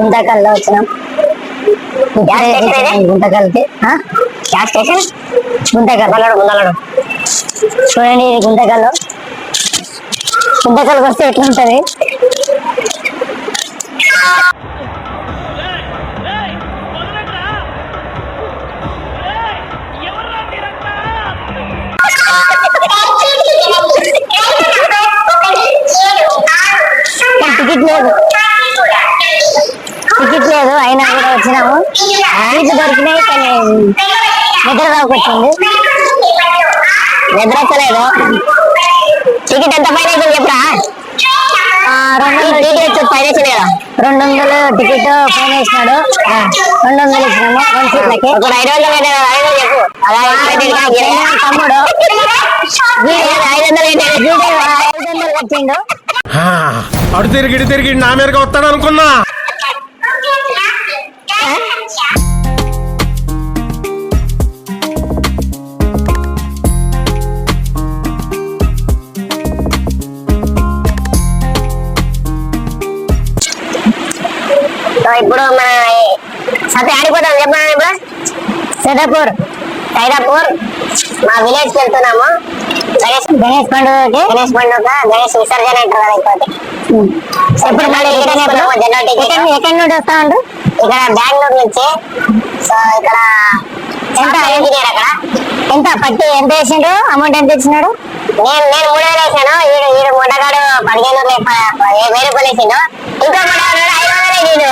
గుంతకల్లో వచ్చినాం. గుంతకల్కి gas station Guntakal చూడండి. ఇది గుంతకల్లో. గుంతకల్కి వస్తే ఎట్లుంటది? టికెట్ లేదు అయినా కూడా వచ్చినాము. సీట్లు దొరికినాయి కానీ నిద్ర రాకొచ్చింది. నిద్ర వచ్చలేదు. టికెట్ ఎంత పైన అయితే చెప్పరా? 200 టికెట్ పైన వచ్చింది కదా. 200 టికెట్ పైన వేసినాడు. 200 ఇచ్చినాము 2 సీట్లకి. ఒక 500 చెప్పు. తమ్ముడు 500 వచ్చిండు. అటు తిరిగి నా మీదకి వస్తాడు అనుకున్నా. ఇప్పుడు మన సతే ఆడిపోతాం చెప్పాను. ఇప్పుడు సైదాపూర్ మా విలేజ్ కి వెళ్తున్నాము. గణేష్ పండుగకి గణేష్ విసర్జన అంటారు కదా. ఇప్పుడు ఎక్కడి నుండి వస్తా ఉండు? ఇక్కడ బెంగళూరు నుంచి. సో ఇక్కడ ఎంత ఇంజనీర్ అక్కడ ఎంత పట్టి ఎంత వేసిండు? అమౌంట్ ఎంత ఇచ్చినాడు? నేను 3000 వేసాను. ఈడు మొట్టగాడు 15,000 రూపాయలు వేసిండు. ఇంకో మొట్టగాడు 500 వేసిండు.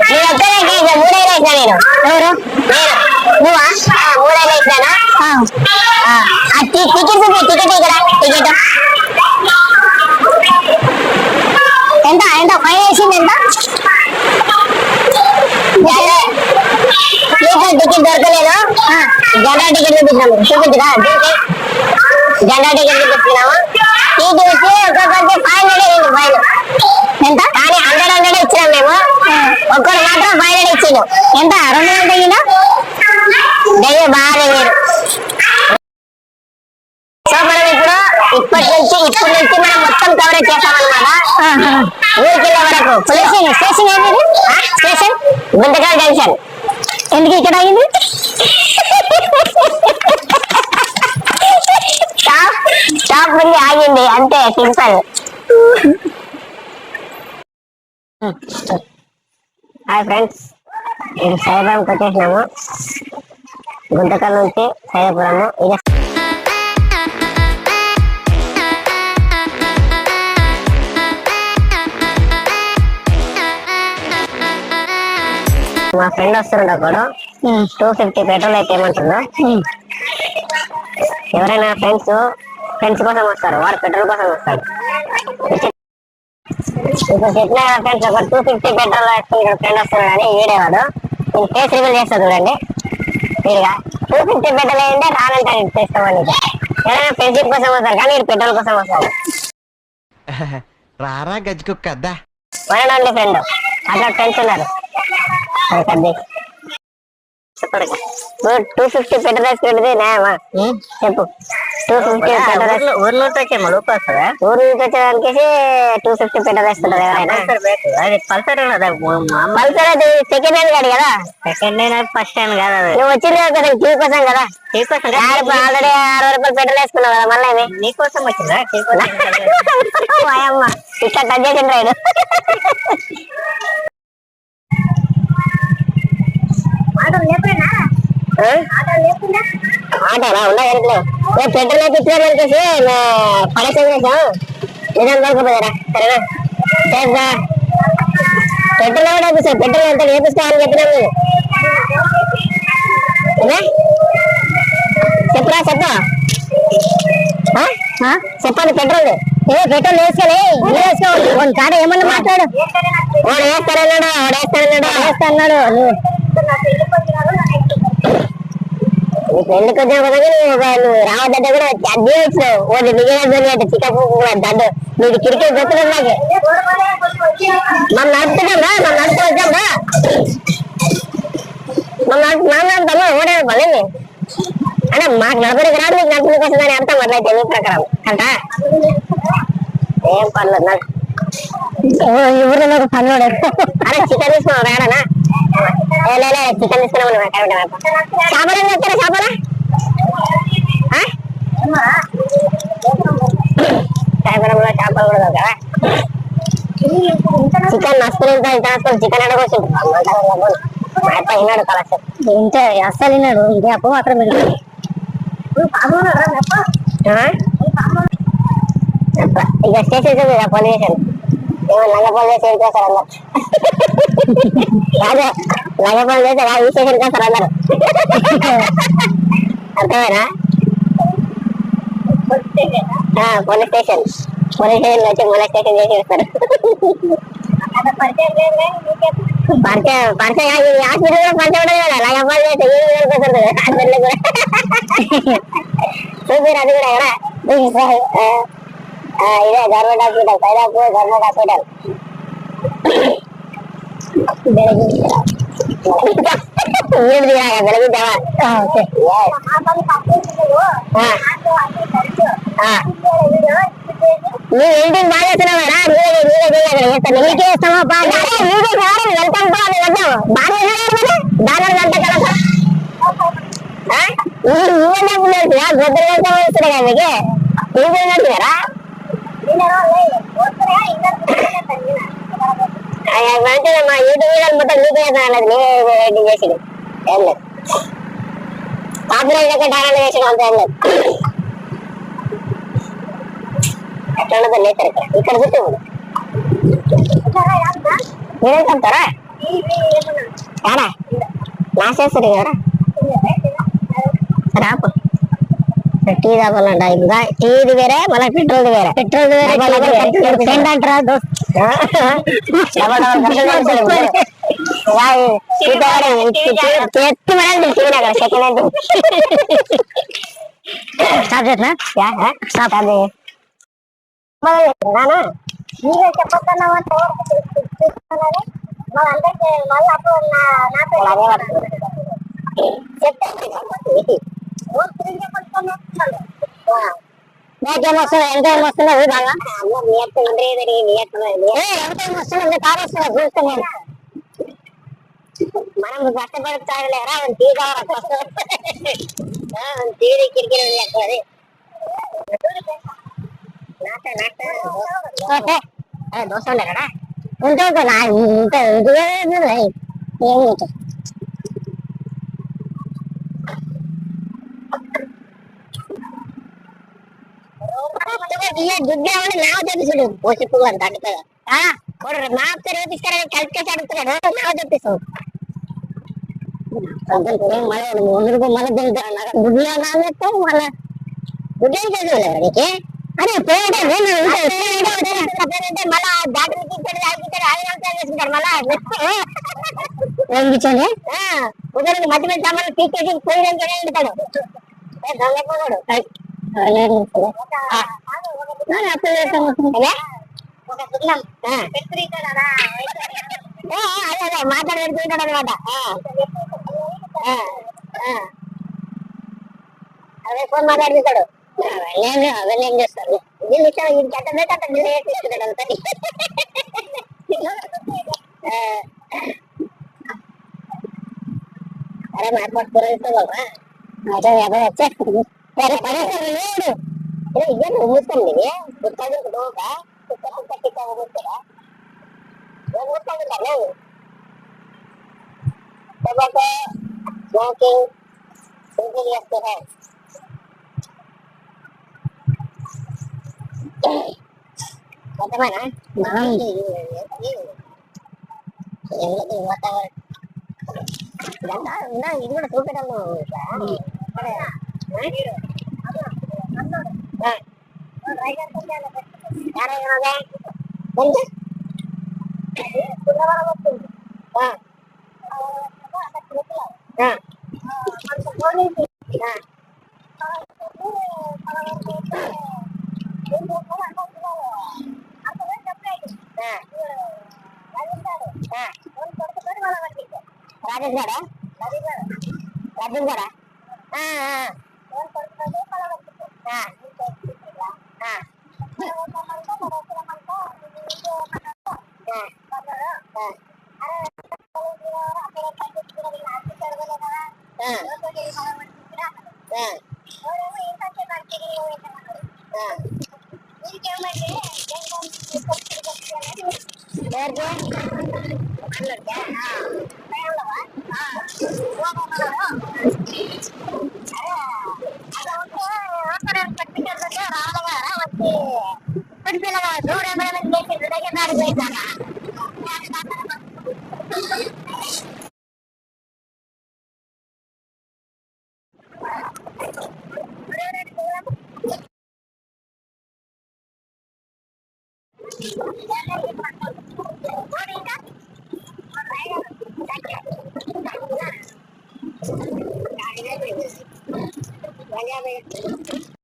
నేను ఒక్కనే 3000 వేసినా. నేను నువ్వా 3000 వేసినాను. టికెట్ ఇక్కడ టికెట్ ఎంత ఫైన్ వేసింది? ఎంత టికెట్ దొరకలేదు. జెండా టికెట్ చూపించినాము. చూపించరా? జెండా టికెట్ చూపించినాము. టీటీ వచ్చి ఒక్కొక్కరికి 500 ఫైన్. ఎంత? కానీ 100 ఇచ్చినాం మేము. ఒక్కరు మాత్రం 500 ఇచ్చిండు. ఎంత? 200 తగ్గిందా? దయ్య బాగా వేరు. సో మనం ఇప్పటి నుంచి మనం మొత్తం కవరేజ్ చేస్తామన్నమాట. ఊరికి వెళ్ళే వరకు. స్టేషన్ ఏంటి? Station Guntakal junction. ఎందుకు ఇక్కడ అయింది? స్టాప్ ముందు ఆగింది అంతే, సింపుల్. హాయ్ ఫ్రెండ్స్, ఇది సైదాపురంకి వచ్చేసినాము. గుంతకల్ నుంచి సైదాపురము. ఇక మా ఫ్రెండ్ వస్తున్నాడు. అప్పుడు 250 పెట్రోల్ అయితే ఏమంటుందో. ఎవరైనా ఫ్రెండ్స్ కోసం వస్తారు, వాడు పెట్రోల్ కోసం వస్తాడు. ఇప్పుడు చెప్పిన ఫ్రెండ్స్ ఒక 250 పెట్రోల్ వేసుకుని ఫ్రెండ్ వస్తున్నాడు అని వీడేవాడు. నేను ఫేస్ రివీల్ చేస్తా చూడండి. వీడిగా 250 పెట్రోల్ అయ్యింటే రానంటాడు చేస్తామని. ఎవరైనా ఫ్రెండ్షిప్ కోసం వస్తారు కానీ వీడు పెట్రోల్ కోసం వస్తాడు. రారా గజ్జుకుక్క వన్ అండ్ ఓన్లీ ఫ్రెండ్. అట్లా ఫ్రెండ్స్ ఉన్నారు. చెప్పడు 250 పెట్రోల్ వేసుకుంటే న్యాయమా చెప్పు? 250 పెట్రోల్ ఊరు నుంచి వచ్చేదా? ఊరు నుంచి వచ్చేదానికి 250 పెట్రోల్ వేసుకుంటారు ఎవరైనా? అది పల్సర్ పల్సర్ అది సెకండ్ హ్యాండ్ కాదు కదా. సెకండ్ హ్యాండ్ ఫస్ట్ హ్యాండ్ కాదు. నువ్వు వచ్చింది కదా టీ కోసం కదా. టీ కోసం ఆల్రెడీ 60 రూపాయలు పెట్రోల్ వేసుకున్నావు కదా. మళ్ళీ నీకోసం వచ్చిందా? అమ్మ ఇక్కడ టచ్ చేసింది రైడు. ఆటోనా ఉన్నా పెట్రోల్ అయిపోయినా వచ్చేసి పడేసాం నిజం దొరకపోయారా? సరేనా? చేస్తా పెట్రోల్ కూడా అయిపోయి పెట్రోల్ ఎంత వేపిస్తామని చెప్పినాం. మీరు చెప్పరా? చెప్పండి. పెట్రోల్ పెట్రోల్ వేసుకోవాలి. కాడ ఏమన్నా మాట్లాడు. వాడు వేస్తానన్నాడు. పెళ్లికి వచ్చిన కదా నువ్వు రావద్దంటే కూడా అదే వచ్చినావు. ఓడి నిజంగా చికెన్ దడ్డు నీకు క్రికెట్ గొప్పడం నాకు. మనం నడుపుతున్నాం రా, మనం నడుపుకొచ్చాం రా. మనం నడుపుతామా ఓడే మళ్ళీ అంటే మాకు నడపడికి రాదు, మీకు నడుపుడికి వస్తుందని అర్థం అట్లయితే మీ ప్రకారం అంట. ఏం పర్లేదు నాకు ఊర్లో ఒక పని అరే చికెన్ తీసుకున్నావు రాడనా చికెన్ తీసుకున్నావు చేపలు ఏం చెప్తారా చేపల సాయంత్రంలో చేపలు కూడా కదా చికెన్ నష్టం చికెన్ అడగొచ్చు మా అప్ప విన్నాడు కలెక్షన్ ఇంటే అస్సలు విన్నాడు ఇంకే అప్ప మాత్రం ఇక స్టేషన్ పోలీస్ స్టేషన్ ఏమో లంగపల్లి చేసి ఏం చేస్తారు అందరు అదే లంగపల్లి చేస్తే ఈ స్టేషన్ చేస్తారు అందరు అర్థమేనా పోలీస్ స్టేషన్ వచ్చి పోలీస్ స్టేషన్ చేసి వస్తారు పరిచయం హాస్పిటల్ కూడా పరిచయం ఉండదు కదా లంగపల్లి చేస్తే హాస్పిటల్ కూడా చూసారు అది కూడా కదా ఇదే government hospital Saidapur government hospital నువ్వు ఏంటికి బాగా చేస్తున్నావారా నీకే ఇస్తామా వెళ్తాం బాగా దాని గంట కదా గొప్ప వెళ్తామా ఇస్తున్నా కదా మీకు నీకే నడిచినారా మంచిగా మా యూట్యూబ్ వీడియోలు మొత్తం నీకు ఎడిటింగ్ చేసింది ఏం లేదు కాపీరైట్ లెక్క డారాలు చేసిన అంత ఏం లేదు ఎట్లా ఉండదు నేచర్ ఇక్కడ చుట్టూ మీరేం చంపుతారా ఏడా లాస్ట్ చేస్తారు కదా రాపు టీ తాపాలంట ఇంకా టీది వేరే మళ్ళీ పెట్రోల్ వేరే సెంట్ అంటారా స్టాప్ చేసినా స్టాప్ అది మీరే చెప్పొస్తున్నావు నాకేం వస్తుంది ఎంతేం వస్తుందో బాగా వస్తుంది కారు వస్తుంది చూస్తాను మనం కష్టపడతారులేరా టీ కావాలి తీరి కిరికిరి అది దోశ ఉండరా ఏం దుడ్డు నావ తెప్పిస్తాడు పోసిప్పు అని తగ్గుతుంది మాకు రేపిస్తారని కలిపేసి అడుగుతున్నాడు నావ తెప్పిస్తావు మళ్ళీ తింటాడు గుడ్లో నావేస్తావు మళ్ళా గుడ్డు ఏం చదువులేదు నీకే అరే పోయింటే మళ్ళా దాటిని తింటాడు తాగిస్తాడు ఆయన చేసుకుంటాడు మళ్ళా పంపించండి ఒకరికి మధ్య మధ్య సామాన్లు పీకేసి పోయినాక తింటాడు దొంగపోతాడు మాట్లాడుతుంటాడు అనమాట అదే ఫోన్ మాట్లాడుతాడు అవన్నీ ఏం చేస్తారు అరే మాట్లాడుతూ వచ్చేస్తుంది మూసుకోండి స్మోకింగ్ డ్రింకింగ్ చేస్తే అర్థమైనా ఇది కూడా చూపెట్టాను రాజేష్ గారా రాజేష్ గారా Gracias.